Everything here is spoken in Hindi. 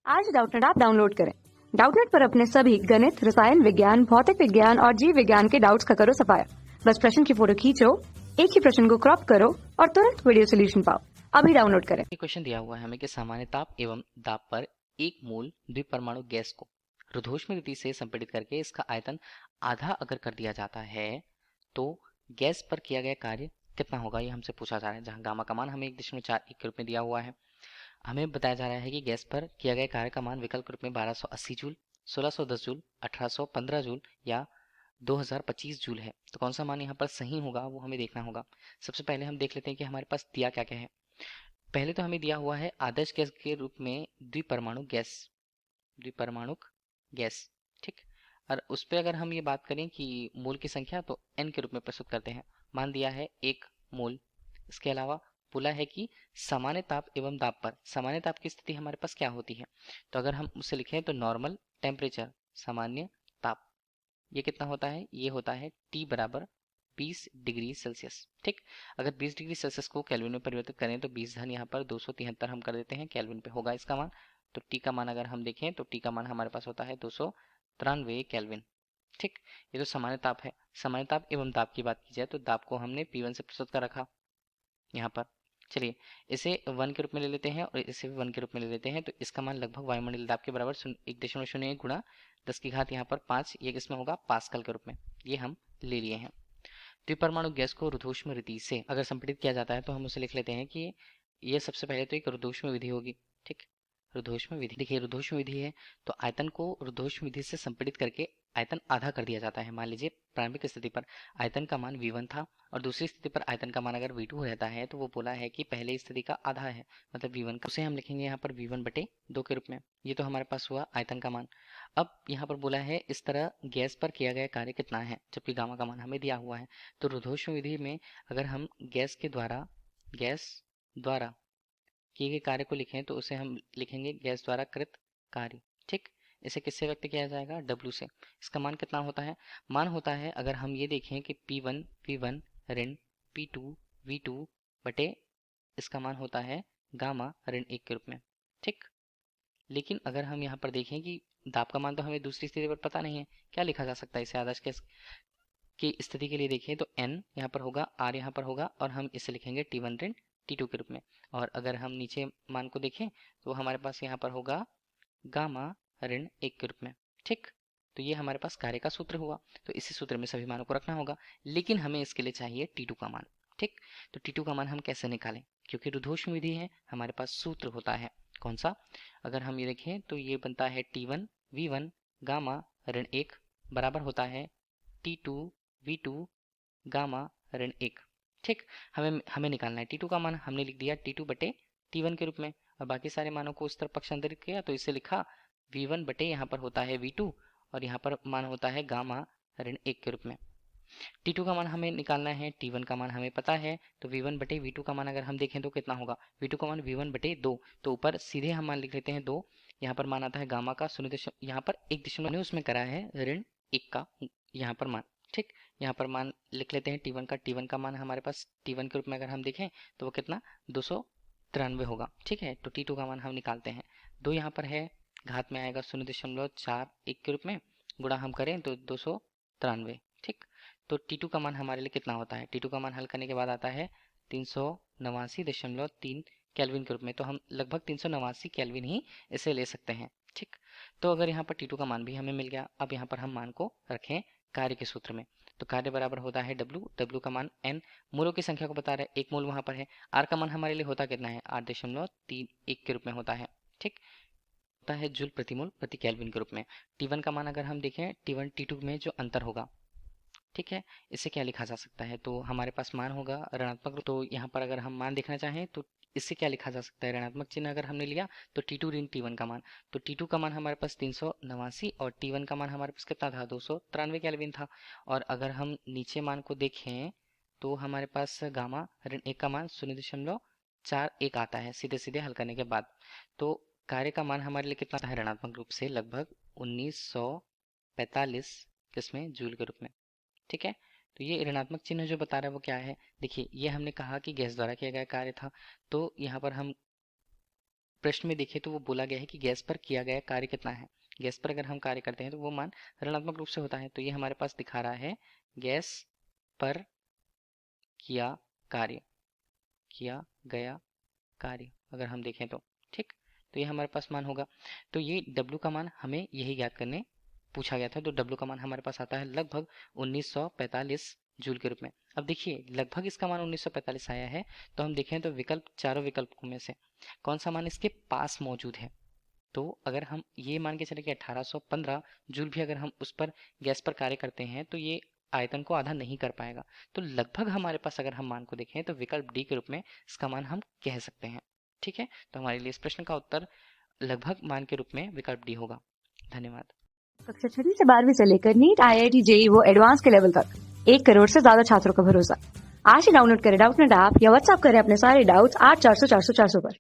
आज डाउटनेट ऐप डाउनलोड करें। डाउटनेट पर अपने सभी गणित, रसायन विज्ञान, भौतिक विज्ञान और जीव विज्ञान के डाउट्स का करो सफाया। बस प्रश्न की फोटो खींचो, एक ही प्रश्न को क्रॉप करो और तुरंत वीडियो सोल्यूशन पाओ। अभी डाउनलोड करें। क्वेश्चन दिया हुआ है हमें कि सामान्य ताप एवं दाब पर एक मोल द्विपरमाणु गैस को रुद्धोष्म रीति से संपीड़ित करके इसका आयतन आधा अगर कर दिया जाता है तो गैस पर किया गया कार्य कितना होगा, ये हमसे पूछा जा रहा है। जहां गामा का मान हमें 1.41 के रूप में दिया हुआ है, हमें बताया जा रहा है कि गैस पर किया गया कार्य का मान विकल्प रूप में 1280 जूल, 1610 जूल, 1815 जूल या 2025 जूल है। तो कौन सा मान यहाँ पर सही होगा वो हमें देखना होगा। सबसे पहले हम देख लेते हैं कि हमारे पास दिया क्या क्या है। पहले तो हमें दिया हुआ है आदर्श गैस के रूप में द्विपरमाणुक गैस, ठीक। और उस पर अगर हम ये बात करें कि मोल की संख्या तो n के रूप में प्रस्तुत करते हैं। मान दिया है 1 मोल। इसके अलावा बोला है कि सामान्य ताप एवं दाब पर सामान्य ताप की स्थिति हमारे पास क्या होती है, तो अगर हम उसे लिखें तो नॉर्मल टेम्परेचर सामान्य ताप, ये कितना होता है, ये होता है T बराबर 20 डिग्री सेल्सियस, ठीक। अगर 20 डिग्री सेल्सियस को केल्विन में परिवर्तित करें तो 20 धन यहाँ पर 273 हम कर देते हैं, केल्विन पे होगा इसका मान। तो टी का मान अगर हम देखें तो टी का मान हमारे पास होता है 293 केल्विन, ठीक। ये तो सामान्य ताप है। सामान्य ताप एवं दाब की बात की जाए तो दाब को हमने P1 से प्रस्तुत कर रखा यहाँ पर। चलिए इसे 1 के रूप में ले लेते हैं और इसे भी 1 के रूप में ले लेते हैं, तो इसका मान लगभग वायुमंडलीय दाब के बराबर 1.01 गुणा 10 की घात यहाँ पर 5, ये किसमें होगा, पास्कल के रूप में, ये हम ले लिए हैं। द्विपरमाणु गैस को रुद्धोष्म रीति से अगर संपीड़ित किया जाता है तो हम उसे लिख लेते हैं कि ये सबसे पहले तो एक रुद्धोष्म विधि होगी, ठीक। रुद्धोष्म विधि, देखिए रुद्धोष्म विधि है तो आयतन को रुद्धोष्म विधि से संपीड़ित करके आयतन आधा कर दिया जाता है। मान लीजिए प्रारंभिक स्थिति पर आयतन का मान V1 था और दूसरी स्थिति पर आयतन का मान अगर V2 रहता है तो वो बोला है कि पहले स्थिति का आधा है, मतलब V1 का, उसे हम लिखेंगे यहाँ पर V1/2 के रूप में। ये तो हमारे पास हुआ आयतन का मान। अब यहाँ पर बोला है इस तरह गैस पर किया गया कार्य कितना है, जबकि गामा का मान हमें दिया हुआ है। तो रुद्धोष्म विधि में अगर हम गैस द्वारा किए गए कार्य को लिखें तो उसे हम लिखेंगे गैस द्वारा कृत कार्य, ठीक। इसे किससे व्यक्त किया जाएगा, W से। इसका मान कितना होता है, मान होता है अगर हम ये देखें कि P1 V1 ऋण P2 V2 बटे इसका मान होता है गामा ऋण 1 के रूप में, ठीक। लेकिन अगर हम यहाँ पर देखें कि दाब का मान तो हमें दूसरी स्थिति पर पता नहीं है, क्या लिखा जा सकता है इसे आदर्श गैस की स्थिति के लिए देखें तो n यहाँ पर होगा, r यहाँ पर होगा और हम इसे लिखेंगे T1 ऋण T2 के रूप में। और अगर हम नीचे मान को देखें तो हमारे पास यहाँ पर होगा गामा ऋण 1 के रूप में, ठीक। तो ये हमारे पास कार्य का सूत्र हुआ, तो इसी सूत्र में सभी मानों को रखना होगा, लेकिन हमें इसके लिए चाहिए T2 का मान, ठीक। तो T2 का मान हम कैसे निकालें, क्योंकि रुद्धोष्म विधि है हमारे पास सूत्र होता है कौन सा, अगर हम ये देखें तो ये बनता है T1 V1 गामा ऋण 1 बराबर होता है T2 V2 गामा ऋण 1, ठीक। हमें निकालना है T2 का मान, हमने लिख दिया T2/T1 के रूप में और बाकी सारे मानों को उस तरफ पक्षांतरित किया तो इसे लिखा V1 बटे यहाँ पर होता है V2 और यहाँ पर मान होता है गामा ऋण 1 के रूप में। T2 का मान हमें निकालना है, T1 का मान हमें पता है, तो V1 बटे V2 का मान अगर हम देखें तो कितना होगा, V2 का मान V1/2, तो ऊपर सीधे हम मान लिख लेते हैं 2, यहाँ पर मान आता है गामा का 0, यहाँ पर 1 उसमें करा है ऋण 1 का यहाँ पर मान, ठीक। यहाँ पर मान लिख लेते हैं T1 का मान हमारे पास T1 के रूप में अगर हम देखें तो वो कितना 293 होगा, ठीक है। तो T2 का मान हम निकालते हैं, 2 यहाँ पर है, घात में आएगा 0.41 के रूप में, गुणा हम करें तो 293, ठीक। तो T2 का मान हमारे लिए कितना होता है, T2 का मान हल करने के बाद आता है 389.3 केल्विन के रूप में, तो हम लगभग 389 केल्विन ही इसे ले सकते हैं, ठीक। तो अगर यहाँ पर T2 का मान भी हमें मिल गया, अब यहाँ पर हम मान को रखें कार्य के सूत्र में, तो कार्य बराबर होता है W का मान n, मोलों की संख्या को बता रहा है, 1 मोल वहां पर है, R का मान हमारे लिए होता कितना है 8.31 के रूप में होता है, ठीक, होता है जूल प्रति मोल प्रति केल्विन के रूप में। T1 का मान अगर हम देखें T1 T2 में जो अंतर होगा, ठीक है, इसे क्या लिखा जा सकता है, तो हमारे पास मान होगा ऋणात्मक, तो यहाँ पर अगर हम मान देखना चाहें तो इससे क्या लिखा जा सकता है, ऋणात्मक चिन्ह अगर हमने लिया तो T2 ऋण T1 का मान, तो T2 का मान हमारे पास 389 और T1 का मान हमारे पास कितना था 293 केल्विन था। और अगर हम नीचे मान को देखें तो हमारे पास गामा ऋण 1 का मान 0.41 आता है सीधे सीधे हल करने के बाद। तो कार्य का मान हमारे लिए कितना है ऋणात्मक रूप से लगभग 1945 किसमें जूल के रूप में, ठीक है। तो ये ऋणात्मक चिन्ह जो बता रहा है वो क्या है, देखिए ये हमने कहा कि गैस द्वारा किया गया कार्य था, तो यहाँ पर हम प्रश्न में देखें तो वो बोला गया है कि गैस पर किया गया कार्य कितना है। गैस पर अगर हम कार्य करते हैं तो वो मान ऋणात्मक रूप से होता है। तो ये हमारे पास दिखा रहा है गैस पर किया गया कार्य अगर हम देखें तो, ठीक। तो ये हमारे पास मान होगा। तो ये W का मान हमें यही ज्ञात करने पूछा गया था। तो W का मान हमारे पास आता है लगभग 1945 जूल के रूप में। अब देखिए लगभग इसका मान 1945 आया है, तो हम देखें तो विकल्प, चारों विकल्पों में से कौन सा मान इसके पास मौजूद है। तो अगर हम ये मान के चले कि 1815 जूल भी अगर हम उस पर गैस पर कार्य करते हैं तो ये आयतन को आधा नहीं कर पाएगा। तो लगभग हमारे पास अगर हम मान को देखें तो विकल्प डी के रूप में इसका मान हम कह सकते हैं, ठीक है। तो हमारे लिए इस प्रश्न का उत्तर लगभग मान के रूप में विकल्प डी होगा। धन्यवाद। कक्षा 6वीं से 12वीं से लेकर नीट, IIT, JEE वो एडवांस के लेवल तक 1 करोड़ से ज्यादा छात्रों का भरोसा। आज ही डाउनलोड करें डाउटनेट ऐप या व्हाट्सएप करें अपने सारे डाउट्स 8400 400 400 पर।